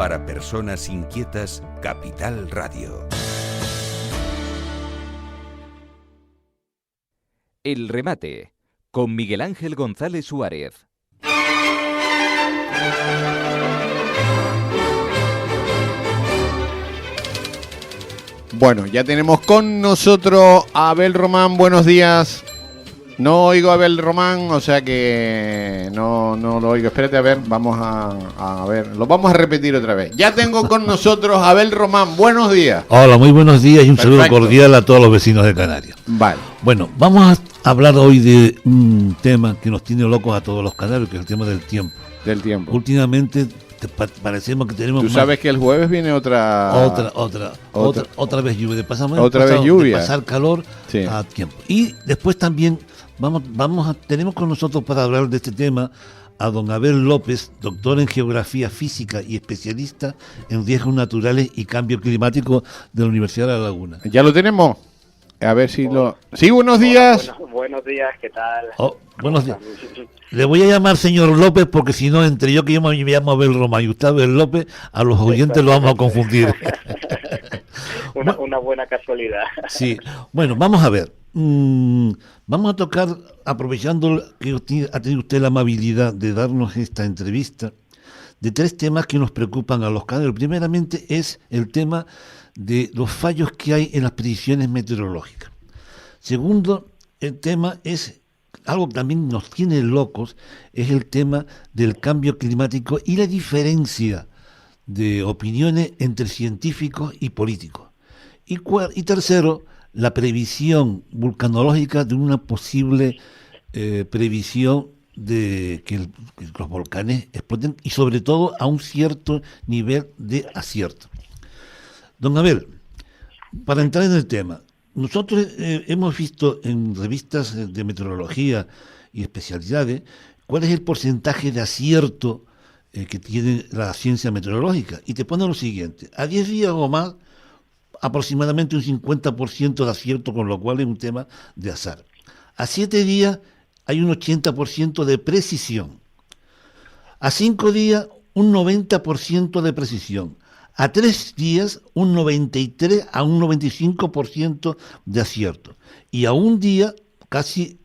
Para personas inquietas, Capital Radio. El remate, con Miguel Ángel González Suárez. Bueno, ya tenemos con nosotros a Abel Román. Buenos días. No oigo a Abel Román, o sea que no lo oigo. Espérate, a ver, vamos a ver. Lo vamos a repetir otra vez. Ya tengo con nosotros a Abel Román. Buenos días. Hola, muy buenos días y un Perfecto. saludo cordial a todos los vecinos de Canarias. Vale. Bueno, vamos a hablar hoy de un tema que nos tiene locos a todos los canarios, que es el tema del tiempo. Del tiempo. Últimamente parecemos que tenemos Tú sabes que el jueves viene otra vez lluvia, de pasar calor sí. a tiempo. Y después también tenemos con nosotros para hablar de este tema a don Abel López, doctor en Geografía Física y especialista en riesgos naturales y cambio climático de la Universidad de La Laguna. ¿Ya lo tenemos? A ver si lo... Sí, buenos días. Buenos días, ¿qué tal? Buenos días. Le voy a llamar señor López porque si no, entre yo que yo me llamo Abel Román y usted Abel López, a los oyentes lo vamos a confundir. Una buena casualidad. Sí, bueno, vamos a ver. Vamos a tocar, aprovechando que ha tenido usted la amabilidad de darnos esta entrevista, de tres temas que nos preocupan a los canarios. Primeramente es el tema de los fallos que hay en las predicciones meteorológicas. Segundo, el tema es algo que también nos tiene locos, es el tema del cambio climático y la diferencia de opiniones entre científicos y políticos. Y tercero, la previsión vulcanológica de una posible previsión de que los volcanes exploten y sobre todo a un cierto nivel de acierto. Don Abel, para entrar en el tema, nosotros hemos visto en revistas de meteorología y especialidades cuál es el porcentaje de acierto que tiene la ciencia meteorológica. Y te pone lo siguiente: a 10 días o más, aproximadamente un 50% de acierto, con lo cual es un tema de azar. A 7 días hay un 80% de precisión. A 5 días, un 90% de precisión. A 3 días, un 93 a un 95% de acierto. Y a un día, casi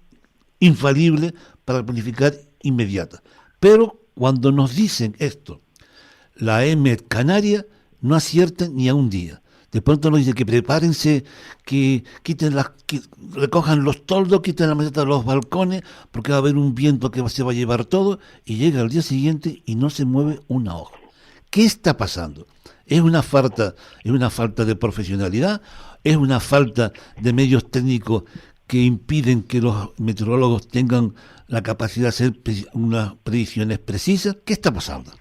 infalible para planificar inmediata. Pero cuando nos dicen esto, la EMET Canaria no acierta ni a un día. De pronto nos dice que prepárense, que recojan los toldos, quiten la maceta de los balcones, porque va a haber un viento que se va a llevar todo, y llega al día siguiente y no se mueve una hoja. ¿Qué está pasando? ¿Es una falta de profesionalidad? ¿Es una falta de medios técnicos que impiden que los meteorólogos tengan la capacidad de hacer unas predicciones precisas? ¿Qué está pasando?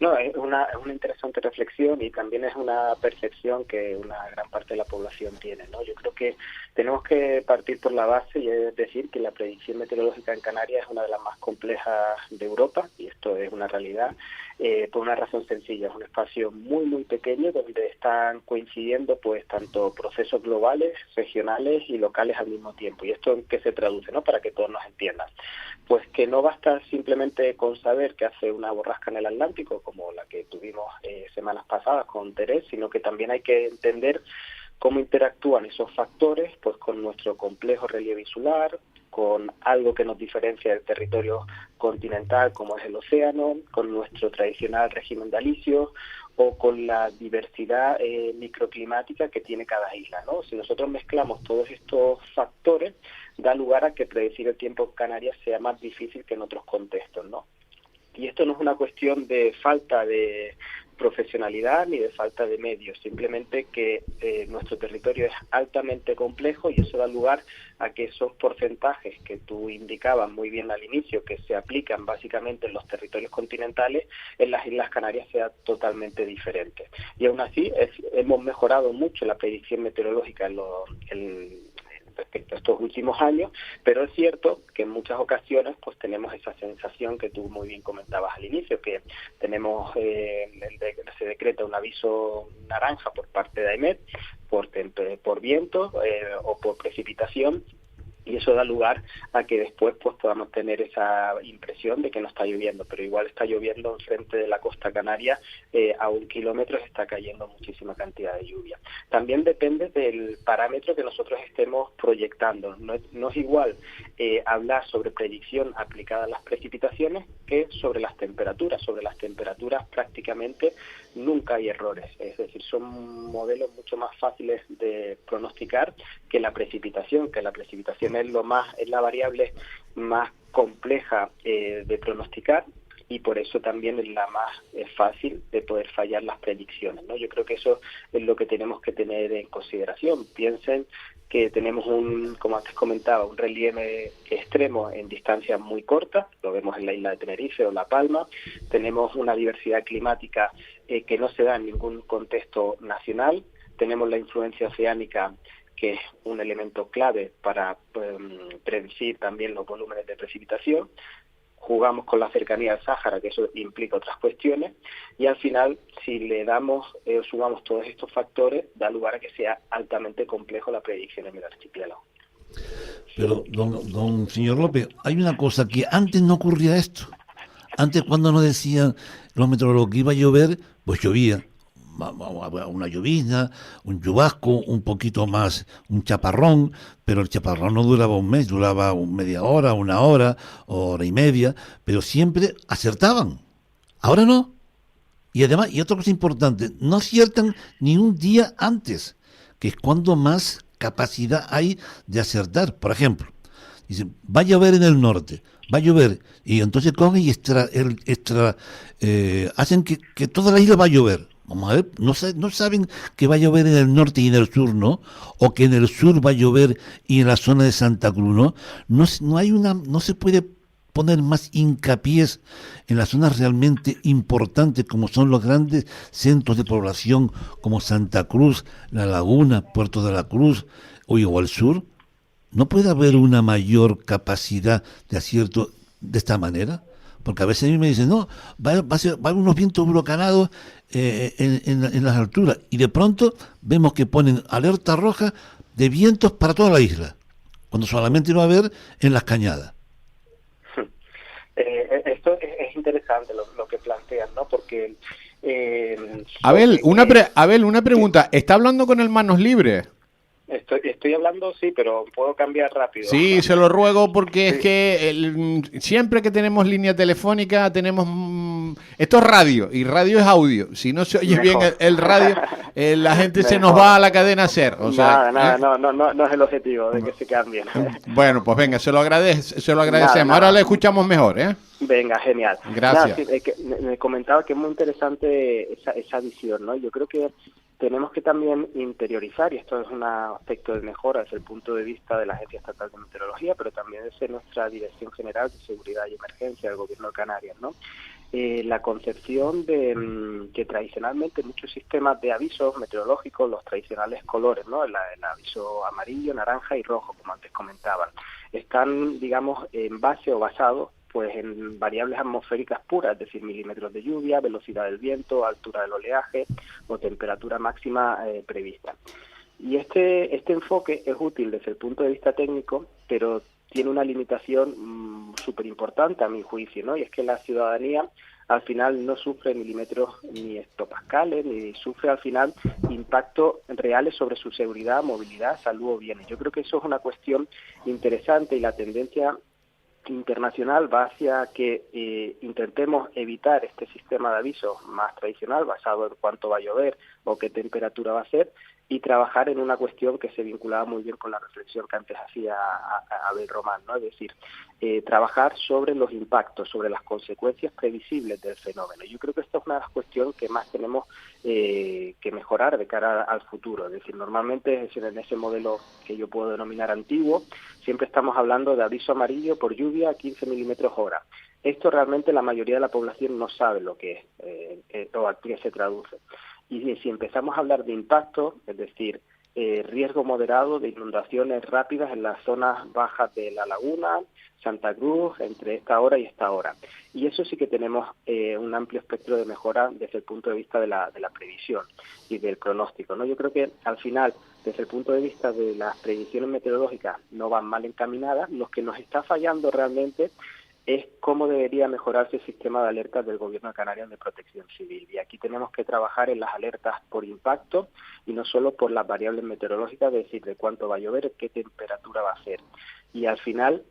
No, es una interesante reflexión y también es una percepción que una gran parte de la población tiene, ¿no? Yo creo que tenemos que partir por la base y es decir que la predicción meteorológica en Canarias es una de las más complejas de Europa, y esto es una realidad, por una razón sencilla: es un espacio muy muy pequeño donde están coincidiendo pues tanto procesos globales, regionales y locales al mismo tiempo. ¿Y esto en qué se traduce, no? Para que todos nos entiendan. Pues que no basta simplemente con saber que hace una borrasca en el Atlántico, como la que tuvimos semanas pasadas con Terés, sino que también hay que entender cómo interactúan esos factores pues con nuestro complejo relieve insular, con algo que nos diferencia del territorio continental como es el océano, con nuestro tradicional régimen de alisios o con la diversidad microclimática que tiene cada isla, ¿no? Si nosotros mezclamos todos estos factores, da lugar a que predecir el tiempo en Canarias sea más difícil que en otros contextos, ¿no? Y esto no es una cuestión de falta de profesionalidad ni de falta de medios, simplemente que nuestro territorio es altamente complejo y eso da lugar a que esos porcentajes que tú indicabas muy bien al inicio, que se aplican básicamente en los territorios continentales, en las Islas Canarias sea totalmente diferente. Y aún así hemos mejorado mucho la predicción meteorológica respecto a estos últimos años, pero es cierto que en muchas ocasiones pues tenemos esa sensación que tú muy bien comentabas al inicio, que tenemos se decreta un aviso naranja por parte de AEMET por viento o por precipitación, y eso da lugar a que después pues podamos tener esa impresión de que no está lloviendo, pero igual está lloviendo enfrente de la costa canaria, a 1 kilómetro está cayendo muchísima cantidad de lluvia. También depende del parámetro que nosotros estemos proyectando. No es igual hablar sobre predicción aplicada a las precipitaciones que sobre las temperaturas. Sobre las temperaturas prácticamente nunca hay errores, es decir, son modelos mucho más fáciles de pronosticar que la precipitación, es la variable más compleja de pronosticar, y por eso también es la más fácil de poder fallar las predicciones, ¿no? Yo creo que eso es lo que tenemos que tener en consideración. Piensen que tenemos como antes comentaba, un relieve extremo en distancias muy cortas, lo vemos en la isla de Tenerife o La Palma. Tenemos una diversidad climática que no se da en ningún contexto nacional. Tenemos la influencia oceánica, que es un elemento clave para predecir también los volúmenes de precipitación. Jugamos con la cercanía al Sáhara, que eso implica otras cuestiones, y al final, si le sumamos todos estos factores, da lugar a que sea altamente complejo la predicción en el archipiélago. Pero, don señor López, hay una cosa que antes no ocurría esto. Antes, cuando nos decían los meteorólogos que iba a llover, pues llovía. Una llovizna, un chubasco, un poquito más, un chaparrón, pero el chaparrón no duraba un mes, duraba media hora, una hora, hora y media, pero siempre acertaban. Ahora no. Y además, y otra cosa importante, no aciertan ni un día antes, que es cuando más capacidad hay de acertar. Por ejemplo, dicen, va a llover en el norte, va a llover, y entonces cogen y hacen que toda la isla va a llover. Vamos a ver, no saben que va a llover en el norte y en el sur, ¿no? O que en el sur va a llover y en la zona de Santa Cruz, ¿no? No se puede poner más hincapié en las zonas realmente importantes, como son los grandes centros de población, como Santa Cruz, La Laguna, Puerto de la Cruz, o al sur. ¿No puede haber una mayor capacidad de acierto de esta manera? Porque a veces a mí me dicen, no, va a haber unos vientos huracanados en las alturas, y de pronto vemos que ponen alerta roja de vientos para toda la isla, cuando solamente va a haber en las cañadas. Esto es interesante lo que plantean, ¿no? Porque... Abel, una pregunta. ¿Está hablando con el manos libres? Estoy hablando, sí, pero puedo cambiar rápido. Sí, se lo ruego, porque es que siempre que tenemos línea telefónica tenemos... esto es radio, y radio es audio. Si no se oye bien el radio, la gente se nos va a la cadena SER. O sea, no es el objetivo de que se cambien. Bueno, pues venga, se lo agradecemos. Ahora le escuchamos mejor, ¿eh? Venga, genial. Gracias. Me comentaba que es muy interesante esa visión, ¿no? Yo creo que tenemos que también interiorizar, y esto es un aspecto de mejora desde el punto de vista de la Agencia Estatal de Meteorología, pero también desde nuestra Dirección General de Seguridad y Emergencia del Gobierno de Canarias, ¿no? La concepción de que tradicionalmente muchos sistemas de avisos meteorológicos, los tradicionales colores, ¿no? El aviso amarillo, naranja y rojo, como antes comentaban, están, digamos, en base o basados pues en variables atmosféricas puras, es decir, milímetros de lluvia, velocidad del viento, altura del oleaje o temperatura máxima prevista. Y este enfoque es útil desde el punto de vista técnico, pero tiene una limitación súper importante a mi juicio, ¿no? Y es que la ciudadanía al final no sufre milímetros ni hectopascales, ni sufre al final impactos reales sobre su seguridad, movilidad, salud o bienes. Yo creo que eso es una cuestión interesante, y la tendencia internacional va hacia que intentemos evitar este sistema de avisos más tradicional basado en cuánto va a llover o qué temperatura va a ser, y trabajar en una cuestión que se vinculaba muy bien con la reflexión que antes hacía Abel Román, ¿no? Es decir, trabajar sobre los impactos, sobre las consecuencias previsibles del fenómeno. Yo creo que esta es una de las cuestiones que más tenemos que mejorar de cara al futuro. Es decir, normalmente en ese modelo que yo puedo denominar antiguo, siempre estamos hablando de aviso amarillo por lluvia a 15 milímetros hora. Esto realmente la mayoría de la población no sabe lo que es o a qué se traduce. Y si empezamos a hablar de impacto, es decir, riesgo moderado de inundaciones rápidas en las zonas bajas de La Laguna, Santa Cruz, entre esta hora y esta hora. Y eso sí que tenemos un amplio espectro de mejora desde el punto de vista de la previsión y del pronóstico, ¿no? Yo creo que al final desde el punto de vista de las predicciones meteorológicas no van mal encaminadas. Lo que nos está fallando realmente es cómo debería mejorarse el sistema de alertas del Gobierno de Canarias de protección civil. Y aquí tenemos que trabajar en las alertas por impacto y no solo por las variables meteorológicas, es decir, de cuánto va a llover, qué temperatura va a ser. Y al final,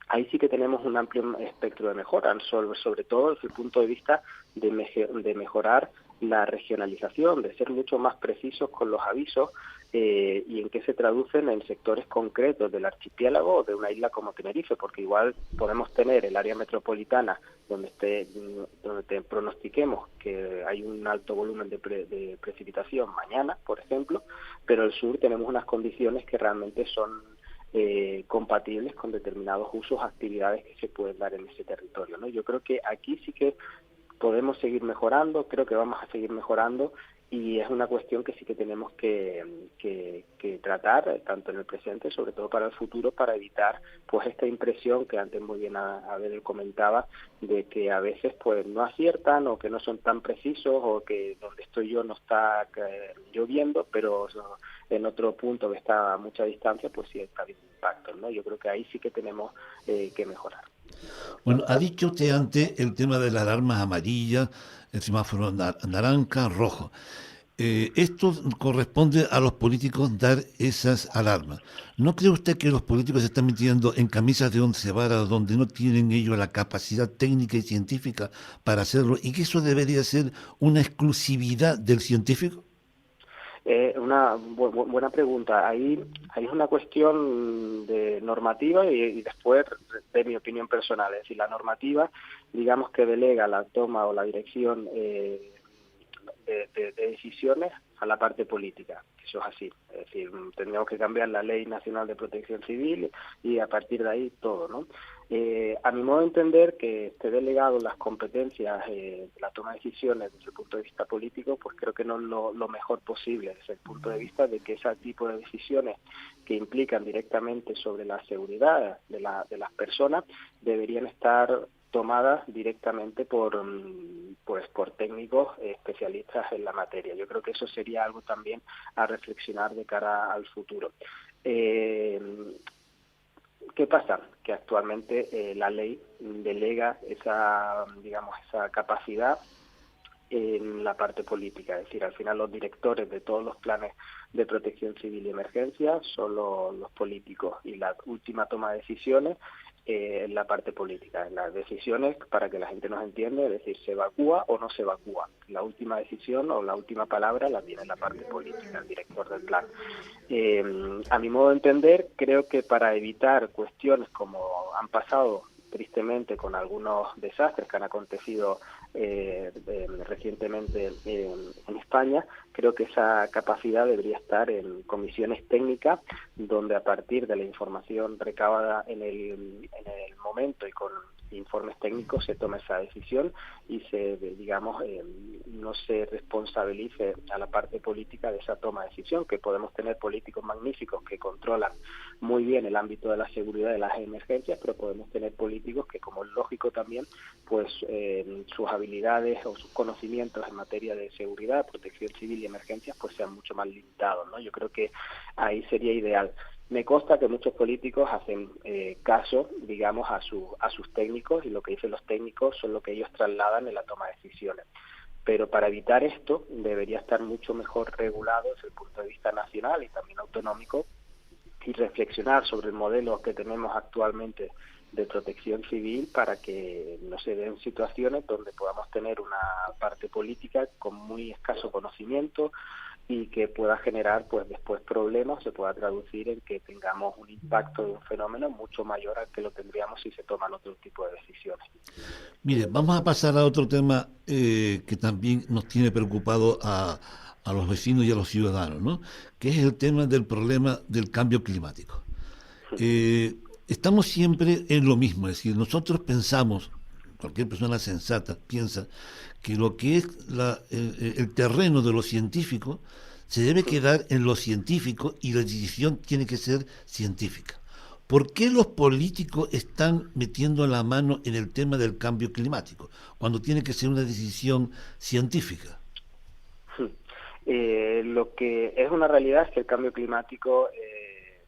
ahí sí que tenemos un amplio espectro de mejora, sobre todo desde el punto de vista de mejorar la regionalización, de ser mucho más precisos con los avisos y en qué se traducen en sectores concretos del archipiélago o de una isla como Tenerife, porque igual podemos tener el área metropolitana donde te pronostiquemos que hay un alto volumen de precipitación mañana, por ejemplo, pero el sur tenemos unas condiciones que realmente son compatibles con determinados usos, actividades que se pueden dar en ese territorio, ¿no? Yo creo que aquí sí que podemos seguir mejorando, creo que vamos a seguir mejorando y es una cuestión que sí que tenemos que tratar, tanto en el presente, sobre todo para el futuro, para evitar pues esta impresión que antes muy bien Abel comentaba, de que a veces pues no aciertan o que no son tan precisos o que donde estoy yo no está lloviendo, pero en otro punto que está a mucha distancia pues sí está habiendo impacto, ¿no? Yo creo que ahí sí que tenemos que mejorar. Bueno, ha dicho usted antes el tema de las alarmas amarillas, el semáforo naranja, rojo. Esto corresponde a los políticos dar esas alarmas. ¿No cree usted que los políticos se están metiendo en camisas de once varas donde no tienen ellos la capacidad técnica y científica para hacerlo y que eso debería ser una exclusividad del científico? Una buena pregunta. Ahí es una cuestión de normativa y después de mi opinión personal. Es decir, la normativa, digamos que delega la toma o la dirección de decisiones a la parte política. Eso es así. Es decir, tendríamos que cambiar la Ley Nacional de Protección Civil y a partir de ahí todo, ¿no? A mi modo de entender, que esté delegado las competencias de la toma de decisiones desde el punto de vista político, pues creo que no es lo mejor posible desde el punto de vista de que ese tipo de decisiones que implican directamente sobre la seguridad de las personas deberían estar tomadas directamente por técnicos especialistas en la materia. Yo creo que eso sería algo también a reflexionar de cara al futuro. ¿Qué pasa? Que actualmente la ley delega esa capacidad en la parte política, es decir, al final los directores de todos los planes de protección civil y emergencia son los políticos y la última toma de decisiones en la parte política. En las decisiones, para que la gente nos entienda, es decir, se evacúa o no se evacúa. La última decisión o la última palabra la tiene la parte política, el director del plan. A mi modo de entender, creo que para evitar cuestiones como han pasado tristemente con algunos desastres que han acontecido recientemente en España, creo que esa capacidad debería estar en comisiones técnicas donde a partir de la información recabada en el momento y con informes técnicos se tome esa decisión y no se responsabilice a la parte política de esa toma de decisión, que podemos tener políticos magníficos que controlan muy bien el ámbito de la seguridad de las emergencias, pero podemos tener políticos que, como es lógico también, pues sus habilidades o sus conocimientos en materia de seguridad, protección civil y emergencias pues sean mucho más limitados, ¿no? Yo creo que ahí sería ideal. Me consta que muchos políticos hacen caso, digamos, a sus técnicos, y lo que dicen los técnicos son lo que ellos trasladan en la toma de decisiones. Pero para evitar esto debería estar mucho mejor regulado desde el punto de vista nacional y también autonómico, y reflexionar sobre el modelo que tenemos actualmente de protección civil para que no se den situaciones donde podamos tener una parte política con muy escaso conocimiento y que pueda generar pues después problemas, se pueda traducir en que tengamos un impacto de un fenómeno mucho mayor al que lo tendríamos si se toman otro tipo de decisiones. Mire, vamos a pasar a otro tema que también nos tiene preocupado a los vecinos y a los ciudadanos, ¿no? Que es el tema del problema del cambio climático. Estamos siempre en lo mismo, es decir, nosotros pensamos, cualquier persona sensata piensa que lo que es el terreno de lo científico se debe quedar en lo científico y la decisión tiene que ser científica. ¿Por qué los políticos están metiendo la mano en el tema del cambio climático cuando tiene que ser una decisión científica? Lo que es una realidad es que el cambio climático,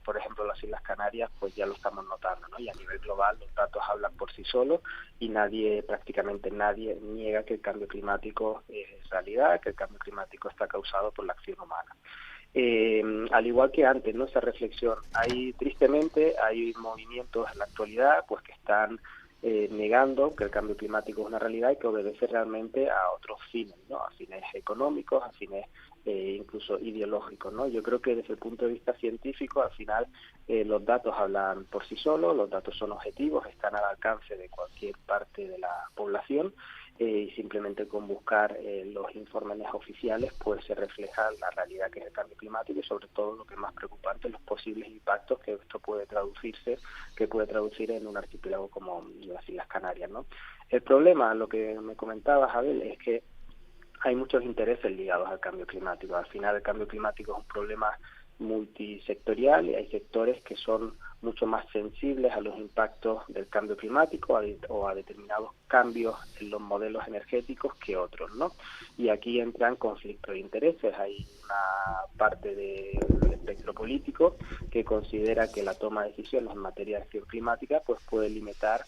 por ejemplo, las Islas Canarias, pues ya lo estamos notando, ¿no? Y a nivel global los datos hablan por sí solos y prácticamente nadie niega que el cambio climático es realidad, que el cambio climático está causado por la acción humana. Al igual que antes, ¿no? Esa reflexión. Tristemente, hay movimientos en la actualidad pues que están negando que el cambio climático es una realidad y que obedece realmente a otros fines, ¿no? A fines económicos, a fines incluso ideológicos, ¿no? Yo creo que desde el punto de vista científico, al final los datos hablan por sí solos, los datos son objetivos, están al alcance de cualquier parte de la población, y simplemente con buscar los informes oficiales pues se refleja la realidad que es el cambio climático y sobre todo lo que es más preocupante, los posibles impactos que esto puede traducir en un archipiélago como las Islas Canarias, ¿no? El problema, lo que me comentaba Abel, es que hay muchos intereses ligados al cambio climático. Al final el cambio climático es un problema multisectorial y hay sectores que son mucho más sensibles a los impactos del cambio climático o a determinados cambios en los modelos energéticos que otros, ¿no? Y aquí entran conflictos de intereses. Hay una parte del espectro político que considera que la toma de decisiones en materia de acción climática pues puede limitar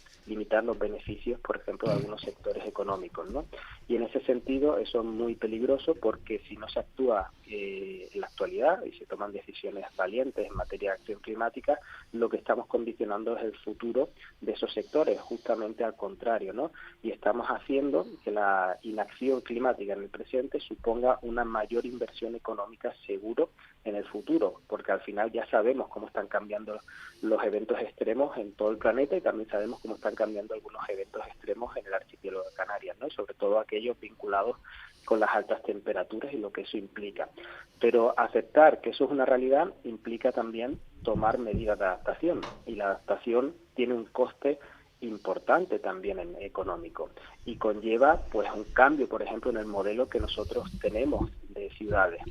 los beneficios, por ejemplo, de algunos sectores económicos, ¿no? Y en ese sentido eso es muy peligroso porque si no se actúa en la actualidad y se toman decisiones valientes en materia de acción climática, lo que estamos condicionando es el futuro de esos sectores, justamente al contrario, ¿no? Y estamos haciendo que la inacción climática en el presente suponga una mayor inversión económica seguro en el futuro, porque al final ya sabemos cómo están cambiando los eventos extremos en todo el planeta y también sabemos cómo están cambiando algunos eventos extremos en el archipiélago de Canarias, ¿no? Y sobre todo aquellos vinculados con las altas temperaturas y lo que eso implica. Pero aceptar que eso es una realidad implica también tomar medidas de adaptación, y la adaptación tiene un coste importante también económico y conlleva pues un cambio, por ejemplo, en el modelo que nosotros tenemos de ciudades,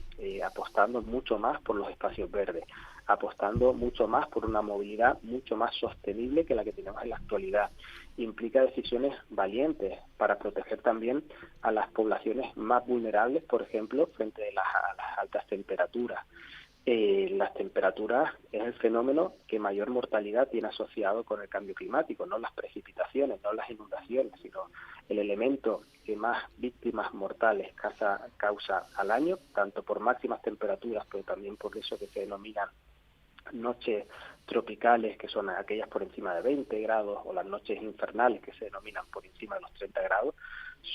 apostando mucho más por los espacios verdes, apostando mucho más por una movilidad mucho más sostenible que la que tenemos en la actualidad. Implica decisiones valientes para proteger también a las poblaciones más vulnerables, por ejemplo, frente a las altas temperaturas. Las temperaturas es el fenómeno que mayor mortalidad tiene asociado con el cambio climático, no las precipitaciones, no las inundaciones, sino el elemento que más víctimas mortales causa al año, tanto por máximas temperaturas, pero también por eso que se denominan noches tropicales, que son aquellas por encima de 20 grados, o las noches infernales, que se denominan por encima de los 30 grados,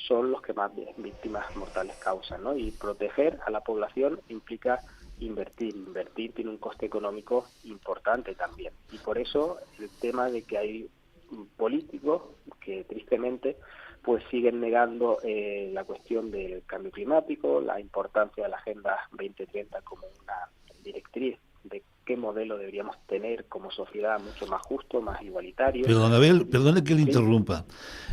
son los que más víctimas mortales causan, ¿no? Y proteger a la población implica invertir tiene un coste económico importante también, y por eso el tema de que hay políticos que tristemente pues siguen negando la cuestión del cambio climático, la importancia de la Agenda 2030 como una directriz de qué modelo deberíamos tener como sociedad mucho más justo, más igualitario. Perdón, Abel, perdone que le interrumpa.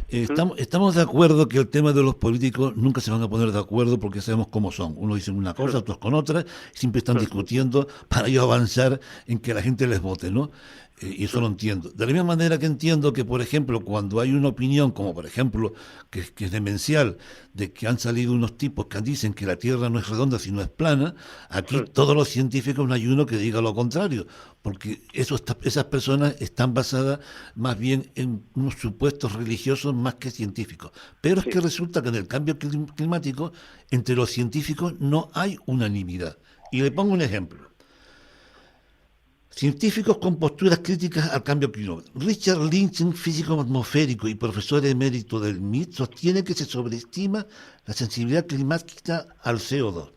Estamos de acuerdo que el tema de los políticos nunca se van a poner de acuerdo porque sabemos cómo son. Unos dicen una cosa, otros con otra, siempre están discutiendo para ellos avanzar en que la gente les vote, ¿no? Y eso lo entiendo. De la misma manera que entiendo que, por ejemplo, cuando hay una opinión, como por ejemplo, que es demencial, de que han salido unos tipos que dicen que la Tierra no es redonda sino es plana, aquí todos los científicos no hay uno que diga lo contrario, porque esas personas están basadas más bien en unos supuestos religiosos más que científicos. Pero es que resulta que en el cambio climático, entre los científicos no hay unanimidad. Y le pongo un ejemplo. Científicos con posturas críticas al cambio climático. Richard Lynch, físico atmosférico y profesor emérito del MIT, sostiene que se sobreestima la sensibilidad climática al CO2.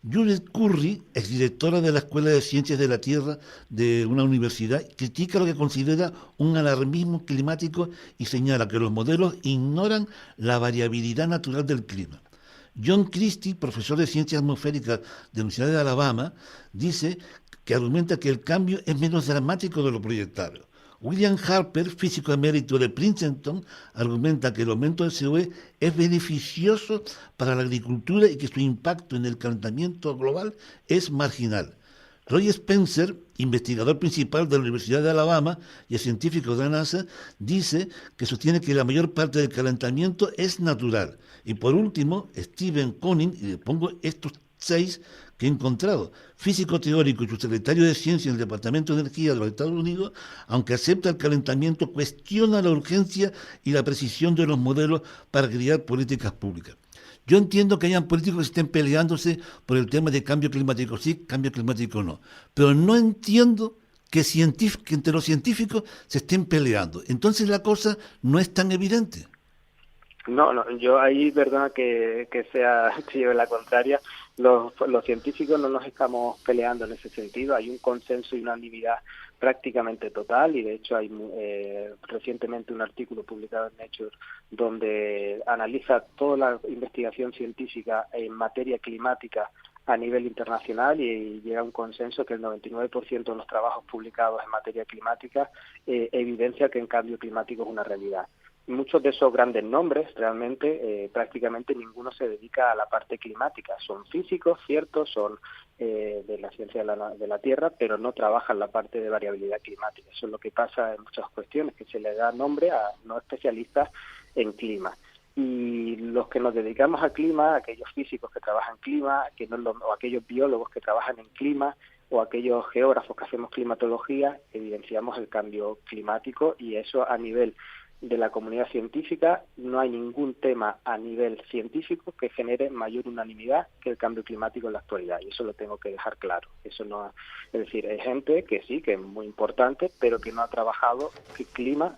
Judith Curry, exdirectora de la Escuela de Ciencias de la Tierra de una universidad, critica lo que considera un alarmismo climático y señala que los modelos ignoran la variabilidad natural del clima. John Christie, profesor de Ciencias Atmosféricas de la Universidad de Alabama, dice que argumenta que el cambio es menos dramático de lo proyectado. William Harper, físico emérito de Princeton, argumenta que el aumento del CO2 es beneficioso para la agricultura y que su impacto en el calentamiento global es marginal. Roy Spencer, investigador principal de la Universidad de Alabama y científico de la NASA, dice que sostiene que la mayor parte del calentamiento es natural. Y por último, Stephen Conning, y le pongo estos 6 que he encontrado. Físico teórico y subsecretario de Ciencia en el Departamento de Energía de los Estados Unidos, aunque acepta el calentamiento, cuestiona la urgencia y la precisión de los modelos para crear políticas públicas. Yo entiendo que hayan políticos que estén peleándose por el tema de cambio climático sí, cambio climático no, pero no entiendo que entre los científicos se estén peleando. Entonces la cosa no es tan evidente. No, yo ahí, perdona que sea que lleve la contraria, los científicos no nos estamos peleando en ese sentido, hay un consenso y unanimidad prácticamente total, y de hecho hay recientemente un artículo publicado en Nature donde analiza toda la investigación científica en materia climática a nivel internacional y llega a un consenso que el 99% de los trabajos publicados en materia climática evidencia que el cambio climático es una realidad. Muchos de esos grandes nombres, realmente, prácticamente ninguno se dedica a la parte climática. Son físicos, ciertos, son de la ciencia de la Tierra, pero no trabajan la parte de variabilidad climática. Eso es lo que pasa en muchas cuestiones, que se le da nombre a no especialistas en clima. Y los que nos dedicamos al clima, aquellos físicos que trabajan en clima, o aquellos biólogos que trabajan en clima, o aquellos geógrafos que hacemos climatología, evidenciamos el cambio climático, y eso a nivel de la comunidad científica no hay ningún tema a nivel científico que genere mayor unanimidad que el cambio climático en la actualidad, y eso lo tengo que dejar claro. Eso no, es decir, hay gente que sí, que es muy importante, pero que no ha trabajado el clima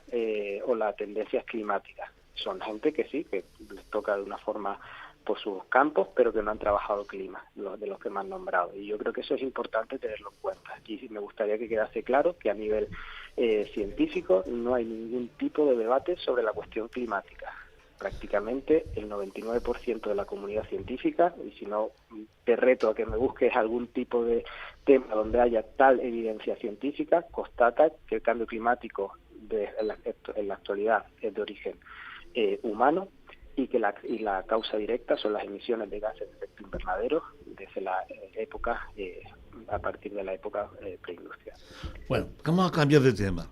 o las tendencias climáticas. Son gente que sí, que les toca de una forma por sus campos, pero que no han trabajado clima, de los que me han nombrado. Y yo creo que eso es importante tenerlo en cuenta. Y me gustaría que quedase claro que a nivel científico no hay ningún tipo de debate sobre la cuestión climática. Prácticamente el 99% de la comunidad científica, y si no, te reto a que me busques algún tipo de tema donde haya tal evidencia científica, constata que el cambio climático en la actualidad es de origen humano, y que la causa directa son las emisiones de gases de efecto invernadero desde la época, a partir de la época preindustrial. Bueno, vamos a cambiar de tema.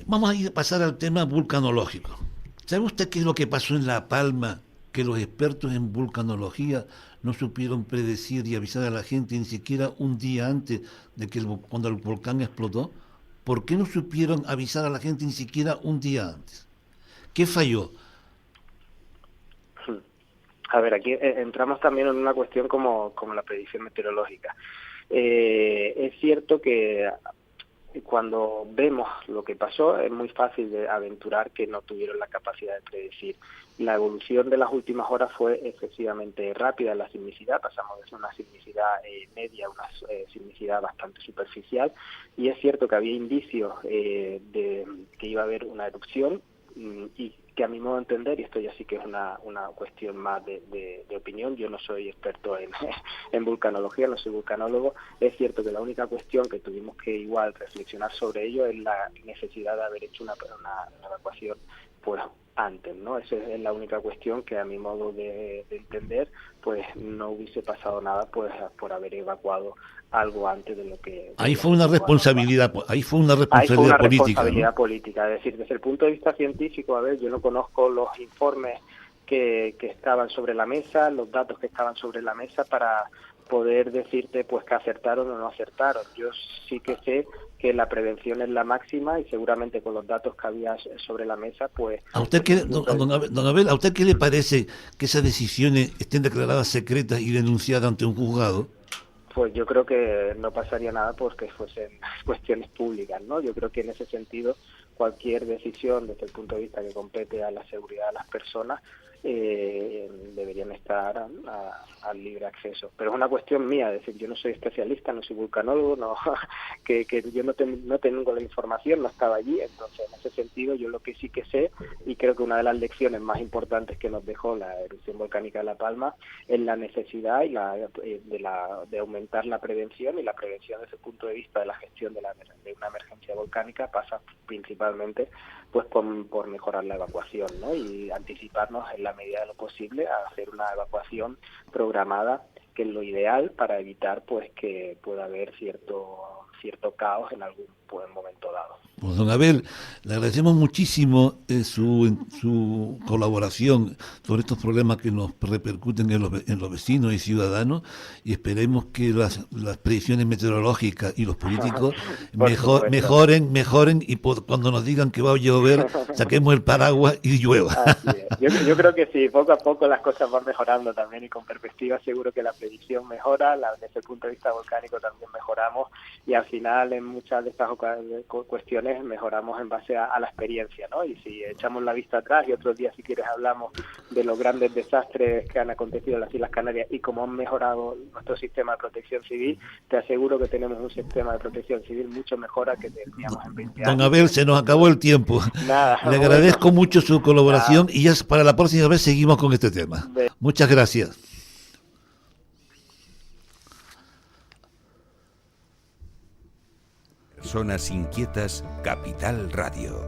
Vamos a pasar al tema vulcanológico. ¿Sabe usted qué es lo que pasó en La Palma? Que los expertos en vulcanología no supieron predecir y avisar a la gente ni siquiera un día antes de que cuando el volcán explotó. ¿Por qué no supieron avisar a la gente ni siquiera un día antes? ¿Qué falló? A ver, aquí entramos también en una cuestión como la predicción meteorológica. Es cierto que cuando vemos lo que pasó es muy fácil de aventurar que no tuvieron la capacidad de predecir. La evolución de las últimas horas fue excesivamente rápida en la sismicidad, pasamos de una sismicidad media a una sismicidad bastante superficial, y es cierto que había indicios de que iba a haber una erupción, y que a mi modo de entender, y esto ya sí que es una cuestión más de opinión, yo no soy experto en vulcanología, no soy vulcanólogo, es cierto que la única cuestión que tuvimos que igual reflexionar sobre ello es la necesidad de haber hecho una evacuación pues antes, ¿no? Esa es la única cuestión que a mi modo de entender pues no hubiese pasado nada pues por haber evacuado algo antes de lo que... Ahí fue una responsabilidad política, ¿no? Política, es decir, desde el punto de vista científico, a ver, yo no conozco los informes que estaban sobre la mesa, los datos que estaban sobre la mesa para poder decirte pues que acertaron o no acertaron. Yo sí que sé que la prevención es la máxima y seguramente con los datos que había sobre la mesa pues... ¿A usted qué, don Abel, a usted qué le parece que esas decisiones estén declaradas secretas y denunciadas ante un juzgado? Pues yo creo que no pasaría nada porque fuesen cuestiones públicas, ¿no? Yo creo que en ese sentido cualquier decisión desde el punto de vista que compete a la seguridad de las personas deberían estar al libre acceso. Pero es una cuestión mía, es decir, yo no soy especialista, no soy vulcanólogo, no que yo no tengo la información, no estaba allí, entonces en ese sentido yo lo que sí que sé, y creo que una de las lecciones más importantes que nos dejó la erupción volcánica de La Palma es la necesidad de aumentar la prevención, y la prevención desde el punto de vista de la gestión de una emergencia volcánica pasa principalmente pues por mejorar la evacuación, ¿no? Y anticiparnos en la medida de lo posible a hacer una evacuación programada, que es lo ideal para evitar pues que pueda haber cierto caos en algún momento dado. Pues don Abel, le agradecemos muchísimo su colaboración sobre estos problemas que nos repercuten en los vecinos y ciudadanos, y esperemos que las predicciones meteorológicas y los políticos mejoren y cuando nos digan que va a llover, saquemos el paraguas y llueva. Yo creo que sí, poco a poco las cosas van mejorando también, y con perspectiva seguro que la predicción mejora, desde el punto de vista volcánico también mejoramos, y al final en muchas de estas cuestiones mejoramos en base a la experiencia, ¿no? Y si echamos la vista atrás, y otros días si quieres hablamos de los grandes desastres que han acontecido en las Islas Canarias y cómo han mejorado nuestro sistema de protección civil, te aseguro que tenemos un sistema de protección civil mucho mejor al que teníamos en 20 años. Don Abel, se nos acabó el tiempo. Le agradezco mucho su colaboración y ya para la próxima vez seguimos con este tema. Muchas gracias. Personas inquietas, Capital Radio.